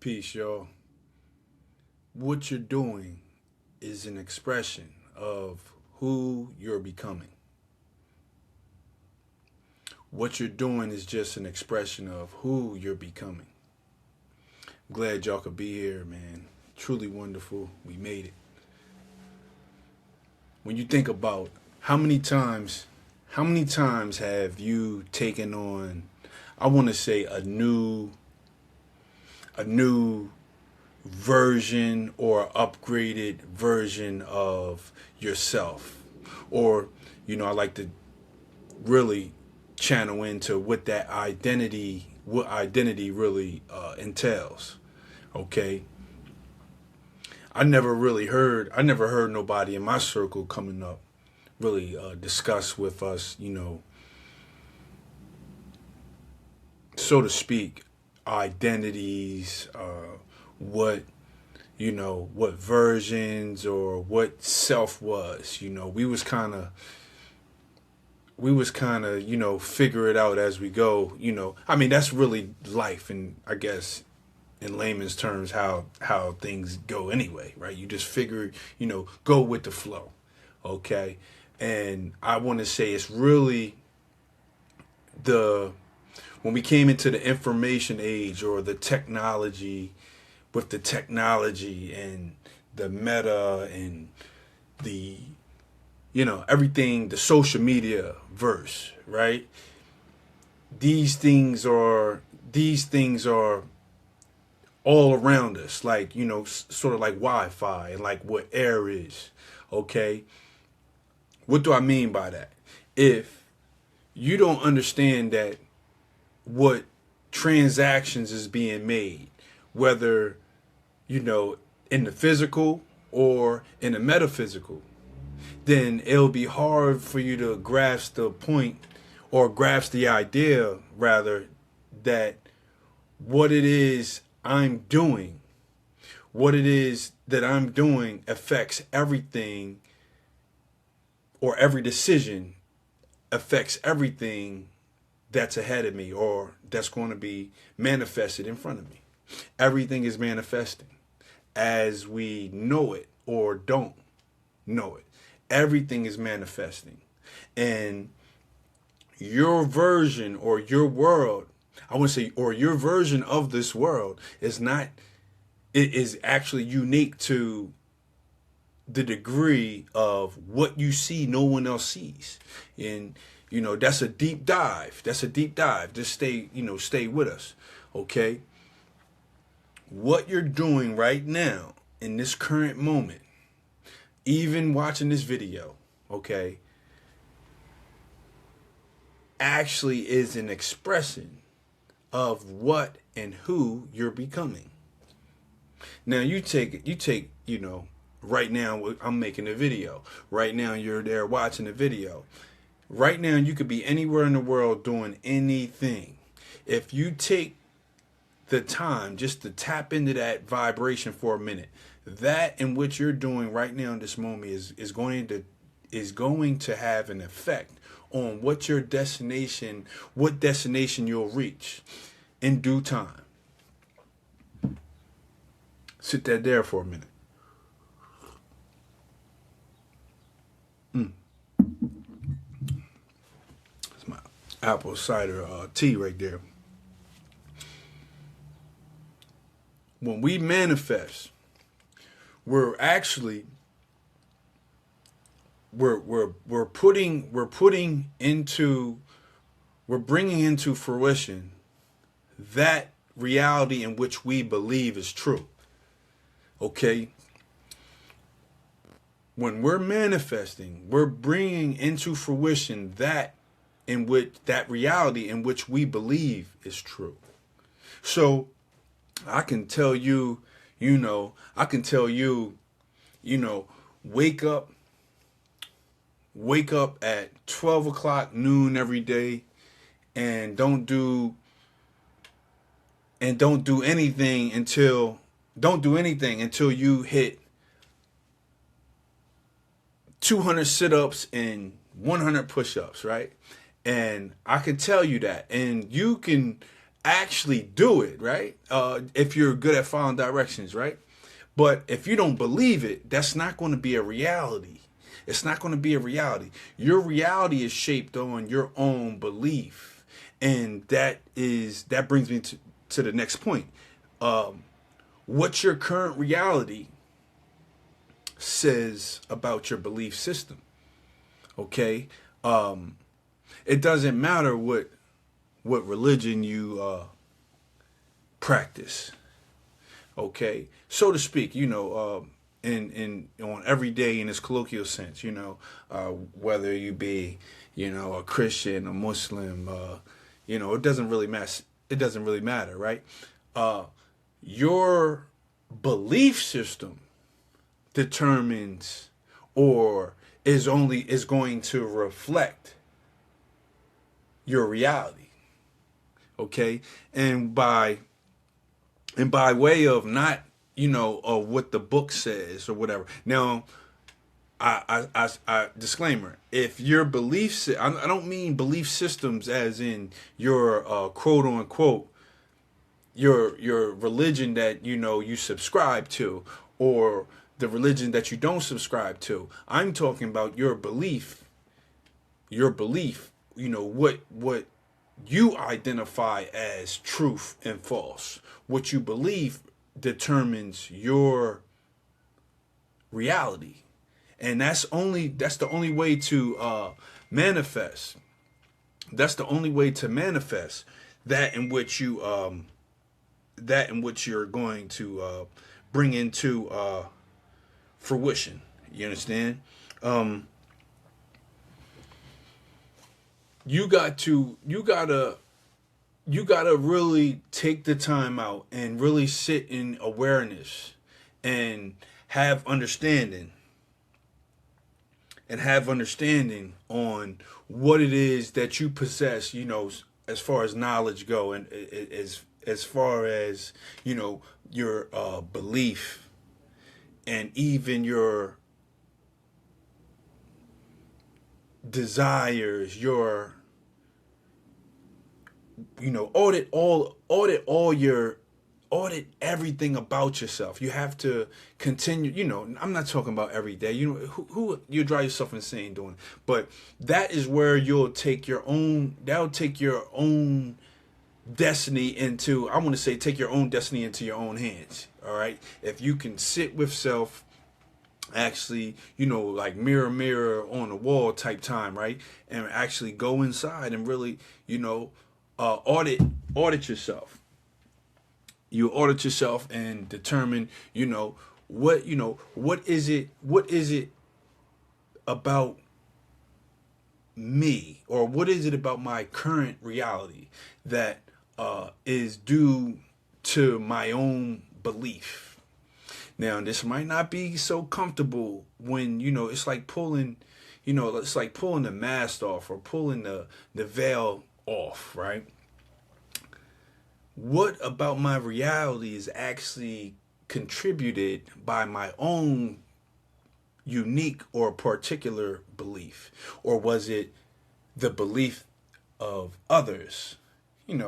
Peace, y'all. What you're doing is an expression of who you're becoming. What you're doing is just an expression of who you're becoming. Glad y'all could be here, man. Truly wonderful. We made it. When you think about how many times have you taken on, I want to say a new version or upgraded version of yourself, or I like to really channel into what identity really entails. Okay, I never heard nobody in my circle coming up really discuss with us, so to speak, identities, what what versions or what self was. We was kind of figure it out as we go. I mean, that's really life, and I guess in layman's terms how things go anyway, right? You just figure, go with the flow. Okay. And I want to say it's really the when we came into the information age, or the technology, with the technology and the meta and the everything, the social media verse, right? These things are all around us, like, sort of like Wi-Fi, and like what air is. Okay, what do I mean by that? If you don't understand that what transactions is being made, whether in the physical or in the metaphysical, then it'll be hard for you to grasp the point, or grasp the idea rather, that what it is I'm doing, what it is that I'm doing affects everything, or every decision affects everything that's ahead of me, or that's going to be manifested in front of me. Everything is manifesting as we know it or don't know it. Everything is manifesting. And your version, or your world, I want to say, or your version of this world is not, it is actually unique to the degree of what you see no one else sees. And that's a deep dive. Just stay with us. Okay, what you're doing right now in this current moment, even watching this video, okay, actually is an expression of what and who you're becoming. Now you take right now I'm making a video. Right now you're there watching the video. Right now you could be anywhere in the world doing anything. If you take the time just to tap into that vibration for a minute, that in what you're doing right now in this moment is going to have an effect on what destination you'll reach in due time. Sit that there for a minute. It's my apple cider tea right there. When we manifest, we're actually we're bringing into fruition that reality in which we believe is true. Okay, when we're manifesting, we're bringing into fruition that reality in which we believe is true. So I can tell you, wake up at 12 o'clock noon every day, and don't do anything until you hit 200 sit-ups and 100 push-ups, right? And I can tell you that, and you can actually do it, right? If you're good at following directions, right? But if you don't believe it, that's not going to be a reality. It's not going to be a reality. Your reality is shaped on your own belief. And that brings me to the next point. What your current reality says about your belief system. Okay? It doesn't matter what religion you practice. Okay, so to speak, in on every day in its colloquial sense, whether you be, a Christian, a Muslim, it doesn't really matter. It doesn't really matter, right? Your belief system determines, or is going to reflect your reality. Okay, and by way of not, of what the book says or whatever. Now, I disclaimer: if your beliefs, I don't mean belief systems as in your quote unquote your religion that you subscribe to, or the religion that you don't subscribe to. I'm talking about your belief. Your belief. What you identify as truth and false. What you believe determines your reality, and that's the only way to manifest. That's the only way to manifest that in which you're going to bring into fruition. You understand? You gotta really take the time out and really sit in awareness and have understanding on what it is that you possess, as far as knowledge go, and as far as your belief, and even your desires, your audit everything about yourself. You have to continue. I'm not talking about every day. Who you drive yourself insane doing, but that is where you'll take your own. That'll take your own destiny into. I want to say take your own destiny into your own hands. All right, if you can sit with self, actually, like mirror, mirror on the wall type time, right, and actually go inside and really, audit yourself. You audit yourself and determine, what is it about me, or what is it about my current reality that is due to my own belief. Now, this might not be so comfortable when, it's like pulling, the mask off, or pulling the veil off, right? What about my reality is actually contributed by my own unique or particular belief? Or was it the belief of others? In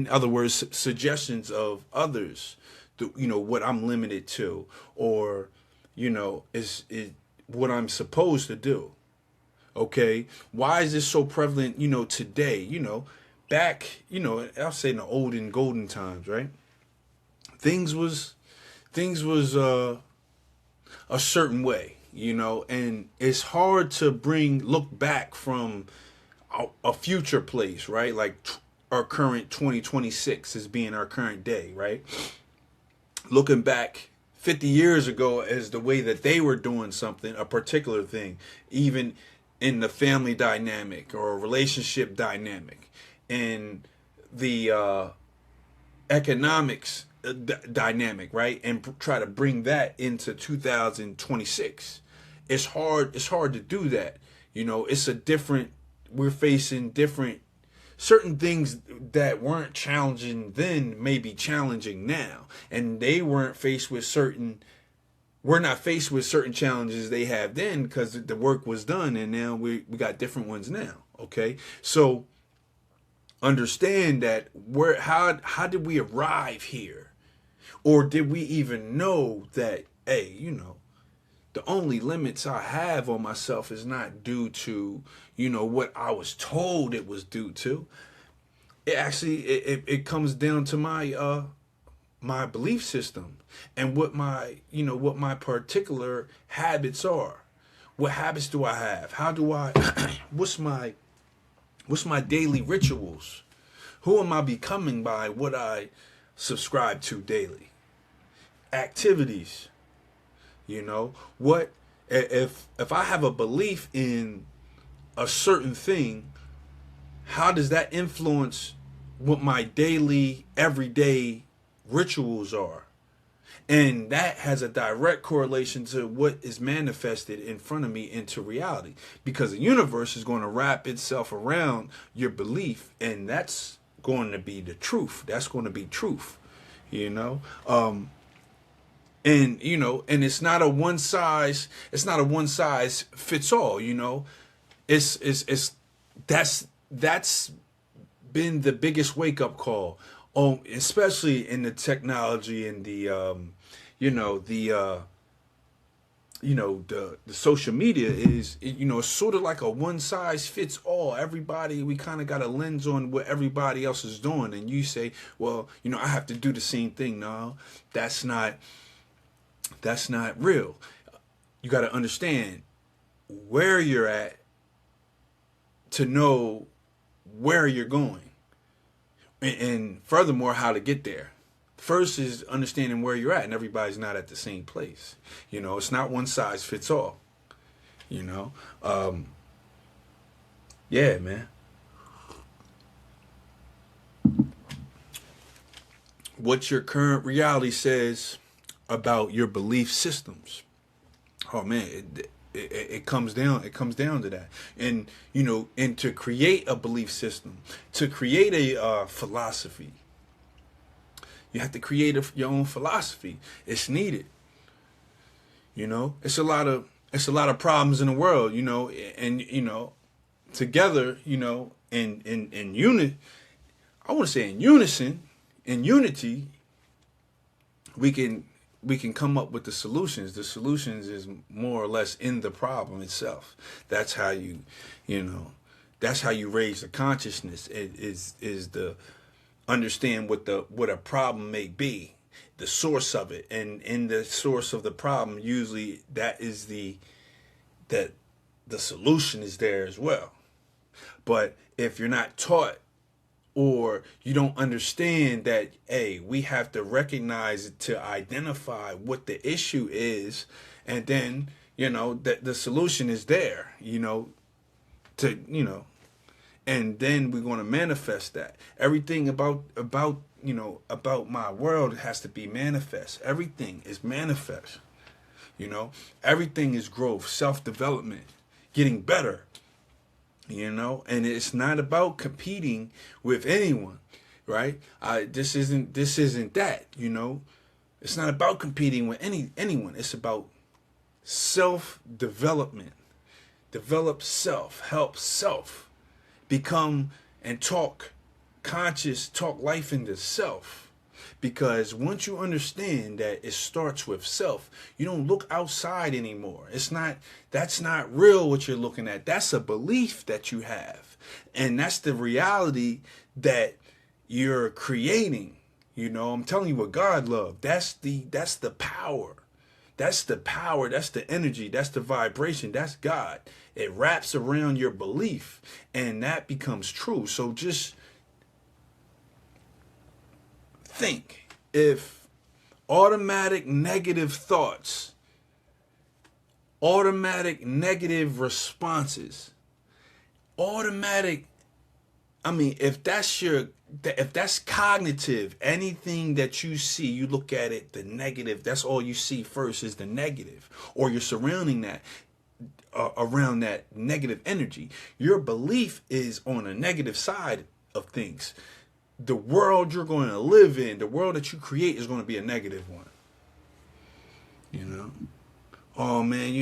other words, suggestions of others, what I'm limited to, or, is what I'm supposed to do. Okay. Why is this so prevalent, today? Back, I'll say in the olden golden times, right? Things was a certain way, and it's hard to look back from a future place, right? Like our current 2026 as being our current day, right? Looking back 50 years ago as the way that they were doing something, a particular thing, even in the family dynamic or relationship dynamic, in the economics dynamic, right? And try to bring that into 2026. It's hard to do that. It's a different, we're facing different, certain things that weren't challenging then may be challenging now. And they weren't faced with certain, we're not faced with certain challenges they have then because the work was done, and now we got different ones now. Okay. So understand that how did we arrive here? Or did we even know that, hey, the only limits I have on myself is not due to, what I was told it was due to. It actually it comes down to my belief system and what my particular habits are. What habits do I have? How do I what's my daily rituals? Who am I becoming by what I subscribe to daily? Activities, what if I have a belief in a certain thing, how does that influence what my daily everyday rituals are? And that has a direct correlation to what is manifested in front of me into reality. Because the universe is going to wrap itself around your belief, and that's going to be the truth. That's going to be truth, you know? And it's not a one size fits all, It's that's been the biggest wake up call. Especially in the technology and the social media is, it's sort of like a one size fits all. Everybody, we kind of got a lens on what everybody else is doing, and you say, well, I have to do the same thing. No, that's not real. You got to understand where you're at to know where you're going. And furthermore, how to get there. First is understanding where you're at, and everybody's not at the same place. It's not one size fits all. Yeah, man. What your current reality says about your belief systems. Oh man, it comes down to that. And and to create a belief system, to create a philosophy, you have to create your own philosophy. It's needed. It's a lot of problems in the world, and together, in unit, I want to say in unison, in unity, we can come up with the solutions. The solutions is more or less in the problem itself. That's how that's how you raise the consciousness. It is the understand what a problem may be, the source of it, and in the source of the problem, usually that is the solution is there as well. But if you're not taught, or you don't understand that, hey, we have to recognize it to identify what the issue is, and then that the solution is there, to and then we're going to manifest that. Everything about my world has to be manifest. Everything is manifest. Everything is growth, self-development, getting better. And it's not about competing with anyone, right? This isn't that. It's not about competing with anyone. It's about self-development. Develop self, help self, become and talk conscious, talk life into self. Because once you understand that it starts with self, you don't look outside anymore. That's not real what you're looking at. That's a belief that you have. And that's the reality that you're creating. I'm telling you what God loved. That's the power. That's the power. That's the energy. That's the vibration. That's God. It wraps around your belief, and that becomes true. So just think, if automatic negative thoughts, automatic negative responses, if that's cognitive, anything that you see, you look at it, the negative, that's all you see first is the negative, or you're surrounding that around that negative energy. Your belief is on a negative side of things. The world you're going to live in, the world that you create, is going to be a negative one. Oh man,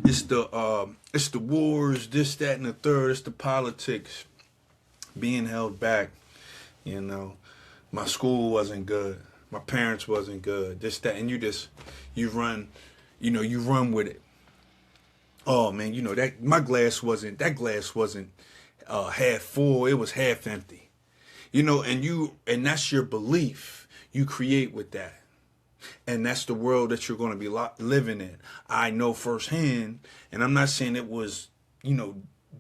it's the wars, this, that, and the third. It's the politics being held back. You know, my school wasn't good. My parents wasn't good. This, that, and you run, you run with it. Oh man, that glass wasn't half full. It was half empty. And that's your belief you create with that. And that's the world that you're going to be living in. I know firsthand, and I'm not saying it was,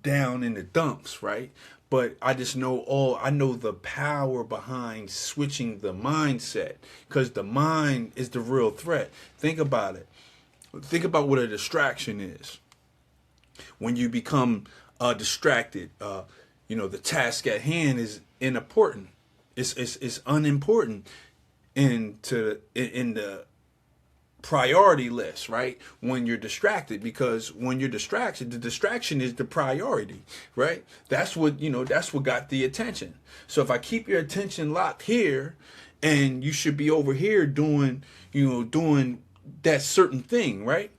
down in the dumps, right? But I know the power behind switching the mindset, because the mind is the real threat. Think about it. Think about what a distraction is. When you become distracted, the task at hand is unimportant. It's unimportant in the priority list, right? When you're distracted, because when you're distracted, the distraction is the priority, right? That's what got the attention. So if I keep your attention locked here, and you should be over here doing that certain thing, right?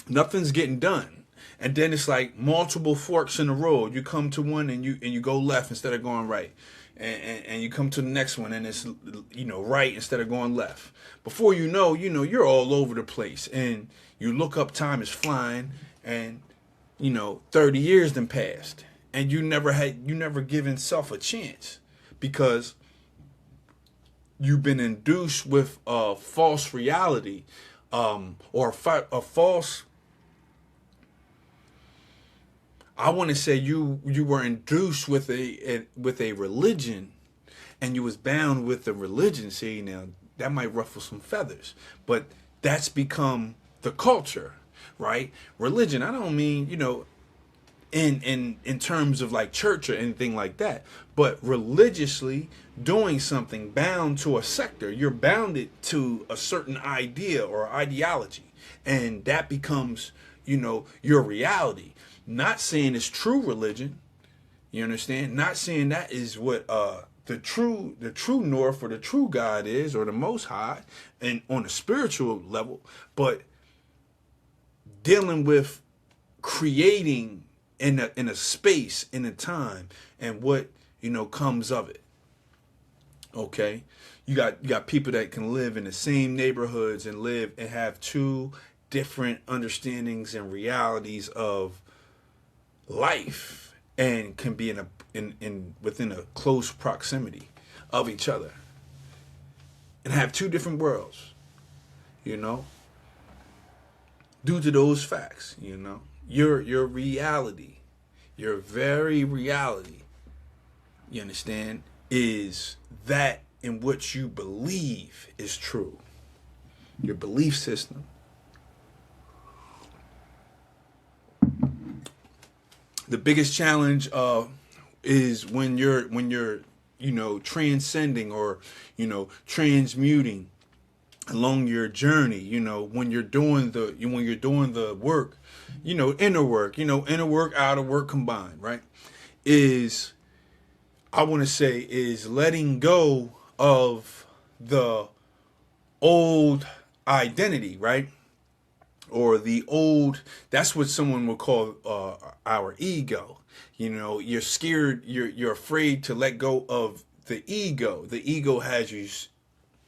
Nothing's getting done. And then it's like multiple forks in the road. You come to one and you go left instead of going right. And you come to the next one and it's right instead of going left. Before you're all over the place, and you look up, time is flying, and 30 years then passed, and you never given self a chance, because you've been induced with a false reality, or a false. I want to say you were induced with a religion, and you was bound with the religion. See, now that might ruffle some feathers, but that's become the culture, right? Religion. I don't mean in terms of like church or anything like that, but religiously doing something bound to a sector. You're bounded to a certain idea or ideology, and that becomes your reality. Not saying it's true religion, you understand? Not saying that is what the true north or the true God is, or the Most High, and on a spiritual level, but dealing with creating in a space, in a time, and what comes of it. Okay, you got people that can live in the same neighborhoods and live and have two different understandings and realities of life, and can be in within a close proximity of each other, and have two different worlds, due to those facts. Your reality, your very reality, you understand, is that in which you believe is true. Your belief system. The biggest challenge is when you're transcending, or transmuting along your journey. When you're doing the work, inner work, outer work combined, right? I want to say is letting go of the old identity, right? Or the old, that's what someone would call our ego. You're scared, you're afraid to let go of the ego. The ego has you,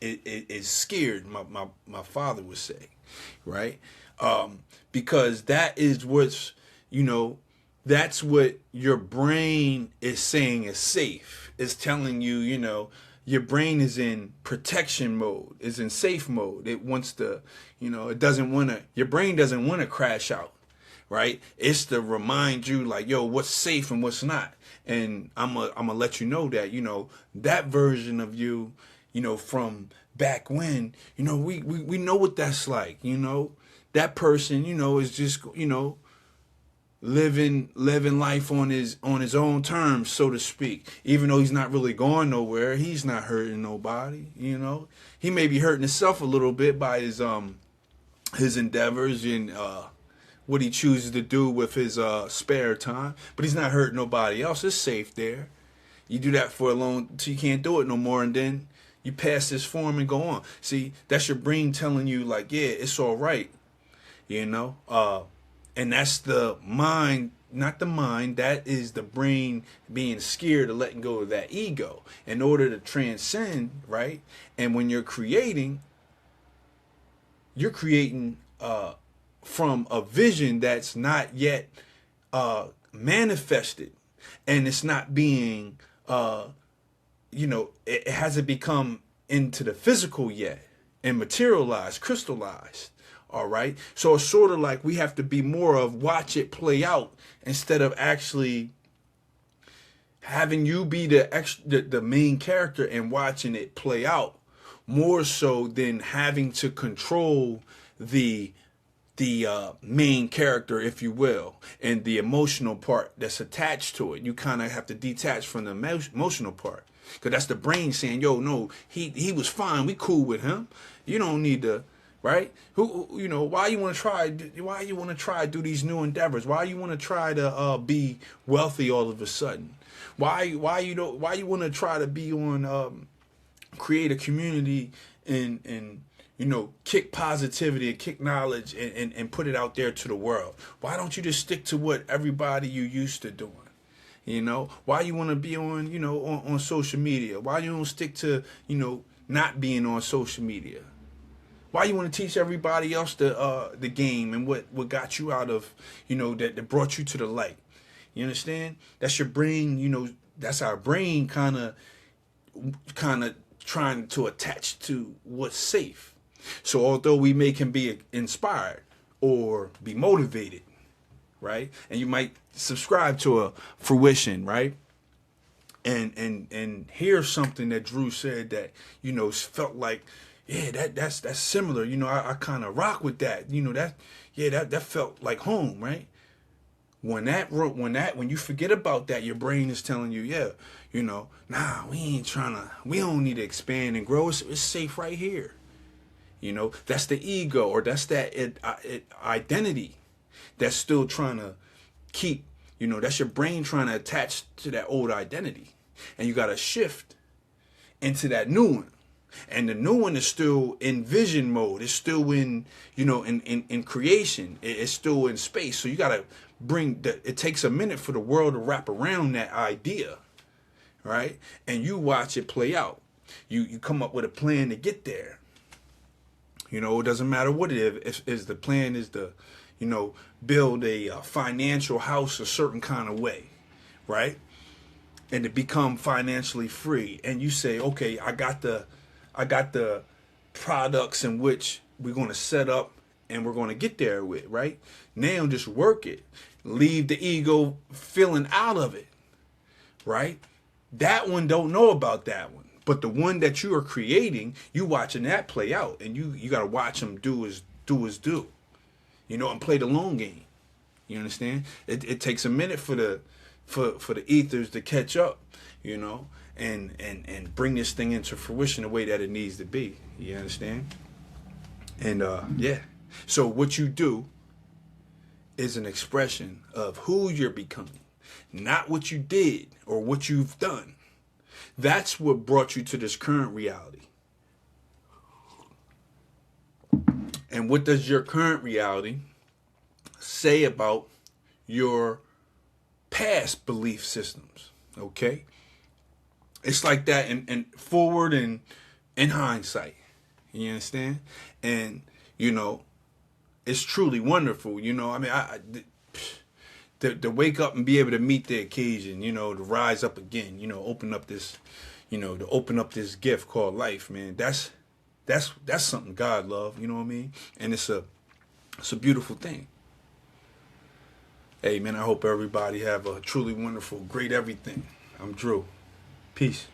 it is scared, my father would say, right? Because that is what's, that's what your brain is saying is safe. It's telling you, your brain is in protection mode, is in safe mode. It wants to, it doesn't want to, your brain doesn't want to crash out, right? It's to remind you like, yo, what's safe and what's not. And I'm gonna let you know that, that version of you, from back when, we know what that's like, that person, is just, living life on his own terms, so to speak. Even though he's not really going nowhere, he's not hurting nobody. He may be hurting himself a little bit by his endeavors and what he chooses to do with his spare time, but he's not hurting nobody else. It's safe there. You do that for a long till you can't do it no more, and then you pass this form and go on. See, that's your brain telling you like, yeah, it's all right. you know. And that's the mind, not the mind, that is the brain being scared of letting go of that ego in order to transcend, right? And when you're creating from a vision that's not yet manifested, and it's not being it hasn't become into the physical yet and materialized, crystallized. All right. So it's sort of like we have to be more of watch it play out instead of actually having you be the main character and watching it play out, more so than having to control the main character, if you will, and the emotional part that's attached to it. You kind of have to detach from the emotional part, because that's the brain saying, yo, no, he was fine, we cool with him, you don't need to, right? Why you want to try to do these new endeavors? Why you want to try to be wealthy all of a sudden? Why you want to try to be on create a community and kick positivity and kick knowledge and put it out there to the world? Why don't you just stick to what everybody you used to doing? Why you want to be on, on social media? Why you don't stick to, not being on social media? Why you want to teach everybody else the game and what got you out of, that brought you to the light? You understand? That's your brain, that's our brain kind of trying to attach to what's safe. So although we can be inspired or be motivated, right? And you might subscribe to a fruition, right? And hear something that Drew said that, felt like, yeah, that's similar. I kind of rock with that. That felt like home, right? When you forget about that, your brain is telling you, yeah, nah, we don't need to expand and grow. It's safe right here. That's the ego, or that's that identity that's still trying to keep, that's your brain trying to attach to that old identity. And you got to shift into that new one. And the new one is still in vision mode. It's still in, in creation. It's still in space. So you got to it takes a minute for the world to wrap around that idea, right? And you watch it play out. You come up with a plan to get there. It doesn't matter what it is. The plan is to, build a financial house a certain kind of way, right? And to become financially free. And you say, okay, I got the products in which we're going to set up and we're going to get there with, right? Now just work it. Leave the ego feeling out of it, right? That one don't know about that one. But the one that you are creating, you watching that play out, and you got to watch him do his do, and play the long game. You understand? It takes a minute for the ethers to catch up, and bring this thing into fruition the way that it needs to be. You understand? And yeah. So what you do is an expression of who you're becoming, not what you did or what you've done. That's what brought you to this current reality. And what does your current reality say about your past belief systems? Okay? It's like that in forward and in hindsight. You understand? And, it's truly wonderful. To wake up and be able to meet the occasion, to rise up again, open up this, to open up this gift called life, man. That's something God love, you know what I mean? And it's a beautiful thing. Hey, man, I hope everybody have a truly wonderful, great everything. I'm Drew. Peace.